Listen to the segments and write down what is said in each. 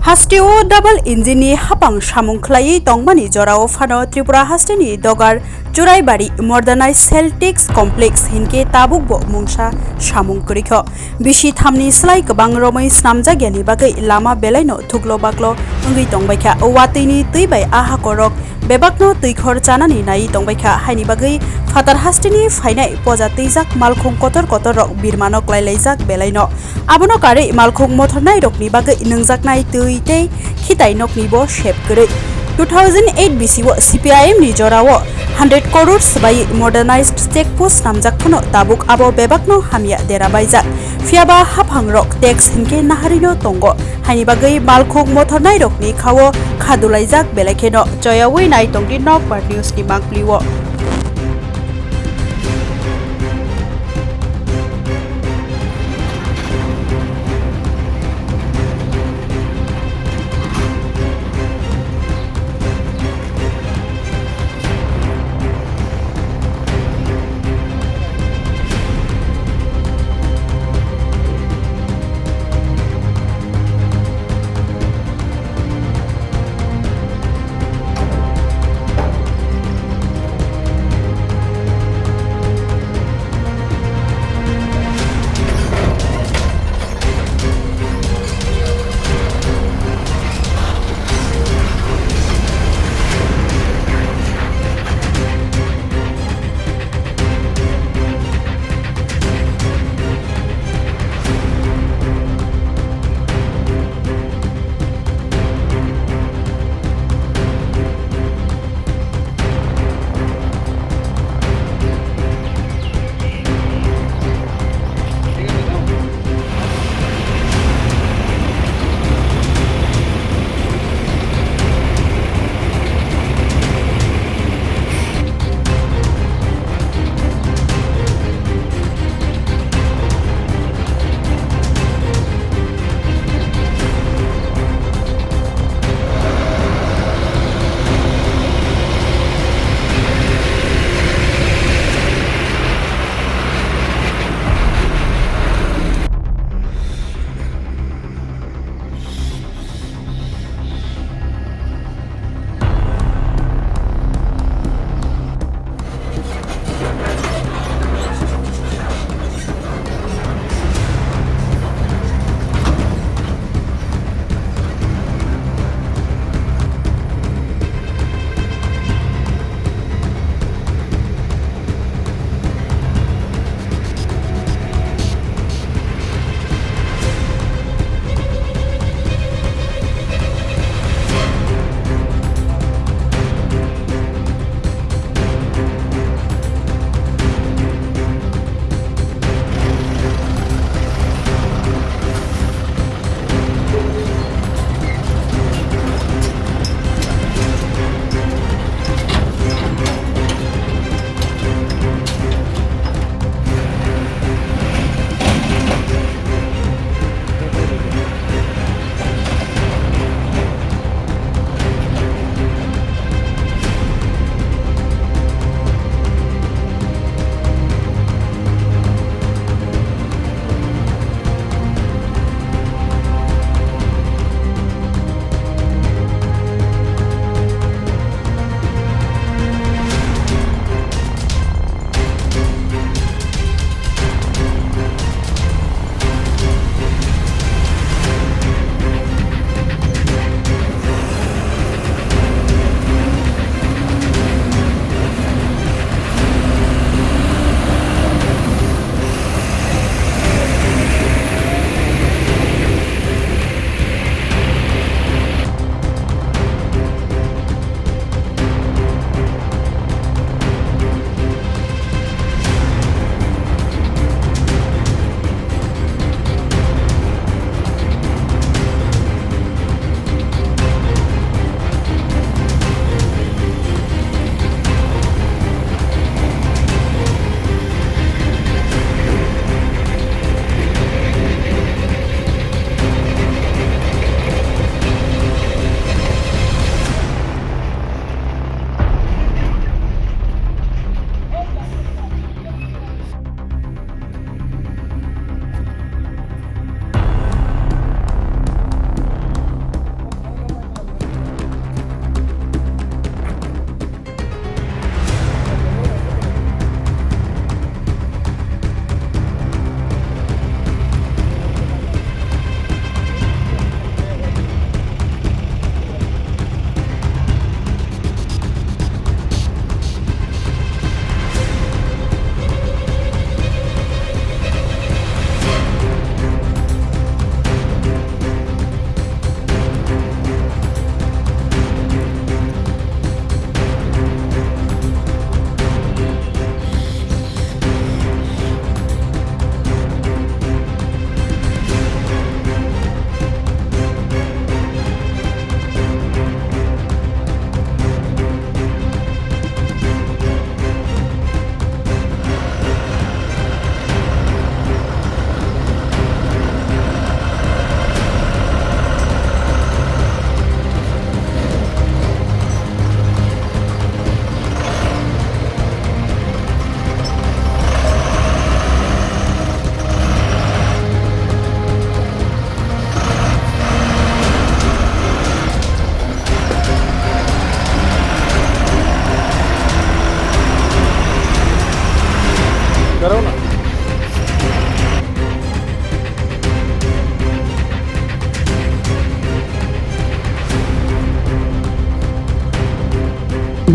हास्टेओ double इंजिननि हापां सामुं ख्लायै तंमानि जराव फानो Tripura हास्टेनि दगार चुराइबारि modernize sales tax complex हिनके ताबुकबो मुंसा सामुं करिख बिसि थामनि स्लाय गोबां रमै स्नामजागियानि बागै लामा बेलायनो थुग्लो बाग्लो ओंगै तंबायखा औवातैनि तैबाय आहा करक बेबाकनो तैखर जानानै नायै तंबायखा हायनि बागै फातार हास्टेनि फायनाय पजा तैजाक मालखुं कतर कतर रक बिरमानो क्लायलायजाक बेलायनो आबनो कारै मालखुं मथरनाय रकनि बागै नोंजाकनाय तै खिताय नकनिबो शेप करै 2008 BCO CPIM नि जराव 100 करोड़ सबाई मर्डानाइज्ड चेकपोस्ट नामजाकफोनो ताबुक आबो बेबाकनो हामिया देराबायजाक फियाबा हाफां रक टेक्स हिनके नाहारिनो तंगो हायनि बागै मालखुं मथरनाय रकनि खावो खादुलायजाक बेलायखेनो जयावै नाय तंगि नक बार न्यूज नि मांप्लिवो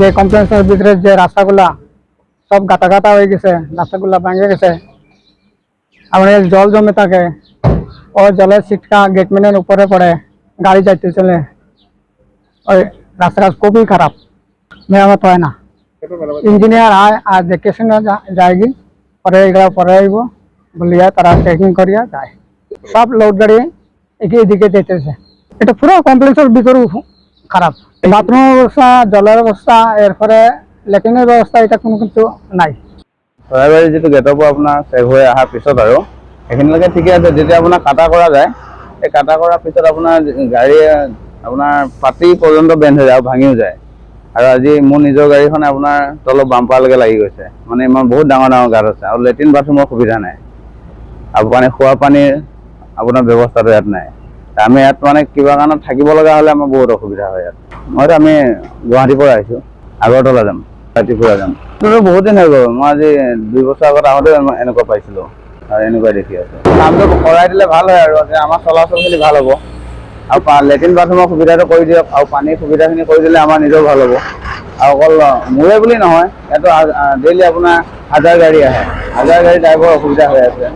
যে কমপ্লেক্সের ভিতরে যে রাস্তাগুলা সব গাটা গাটা হয়ে গেছে, রাস্তাগুলা ভেঙে গেছে। আমাদের জল জমে থাকে, ও জলের ছিটকা গেটম্যানের উপরে পড়ে, গাড়ি যাইতে চলে, ওই রাস্তাটা খুবই খারাপ, মেরামত হয় না। ইঞ্জিনিয়ার আয় আর দেখে শুনে যায়গি, পরে এগুলো পরে আইব বলিয়া তারা চেকিং করিয়া যায়। সব লোড গাড়ি এগিয়ে দিকে যেতেছে। এটা পুরো কমপ্লেক্সের ভিতরেও খারাপ, বাথরুমের অবস্থা, জলের অবস্থা, এরপরে লেট্রিনের ব্যবস্থা, এটা কোনো কিছু নাই। চৰাইবাৰী যিটো গেটৰ পৰা আপোনাৰ চেক হৈ অহাৰ পিছত আৰু সেইখিনিলৈকে ঠিকে আছে। যেতিয়া আপোনাৰ কাটা কৰা যায়, এই কাটা কৰাৰ পিছত আপোনাৰ গাড়ী আপোনাৰ পাতি পৰ্যন্ত বেণ্ড হৈ যায় আৰু ভাঙিও যায়। আৰু আজি মোৰ নিজৰ গাড়ীখনে আপোনাৰ তলৰ বাম্পাৰলৈকে লাগি গৈছে। মানে ইমান বহুত ডাঙৰ ডাঙৰ গাঁত আছে আৰু লেট্ৰিন বাথৰুমৰ সুবিধা নাই। আৰু মানে খোৱা পানীৰ আপোনাৰ ব্যৱস্থাটো ইয়াত নাই। আমি ইয়াত মানে কিবা কাৰণত থাকিব লগা হ'লে আমাৰ বহুত অসুবিধা হয় ইয়াত। মইতো আমি গুৱাহাটীৰ পৰা আহিছোঁ, আগৰতলা যাম, ৰাতিপুৱা যাম। বহুত দিন হৈ গ'ল, মই আজি 2 বছৰ আগত আহোঁতেও এনেকুৱা পাইছিলোঁ আৰু এনেকুৱাই দেখি আছোঁ। কামটো কৰাই দিলে ভাল হয় আৰু আমাৰ চলাচলখিনি ভাল হ'ব। আৰু লেট্ৰিন বাথৰুমৰ সুবিধাটো কৰি দিয়ক আৰু পানীৰ সুবিধাখিনি কৰি দিলে আমাৰ নিজেও ভাল হ'ব। আৰু অকল মোৰে বুলি নহয়, ইয়াতো ডেইলি আপোনাৰ 1000 গাড়ী আহে, 1000 গাড়ী ড্ৰাইভাৰৰ অসুবিধা হৈ আছে।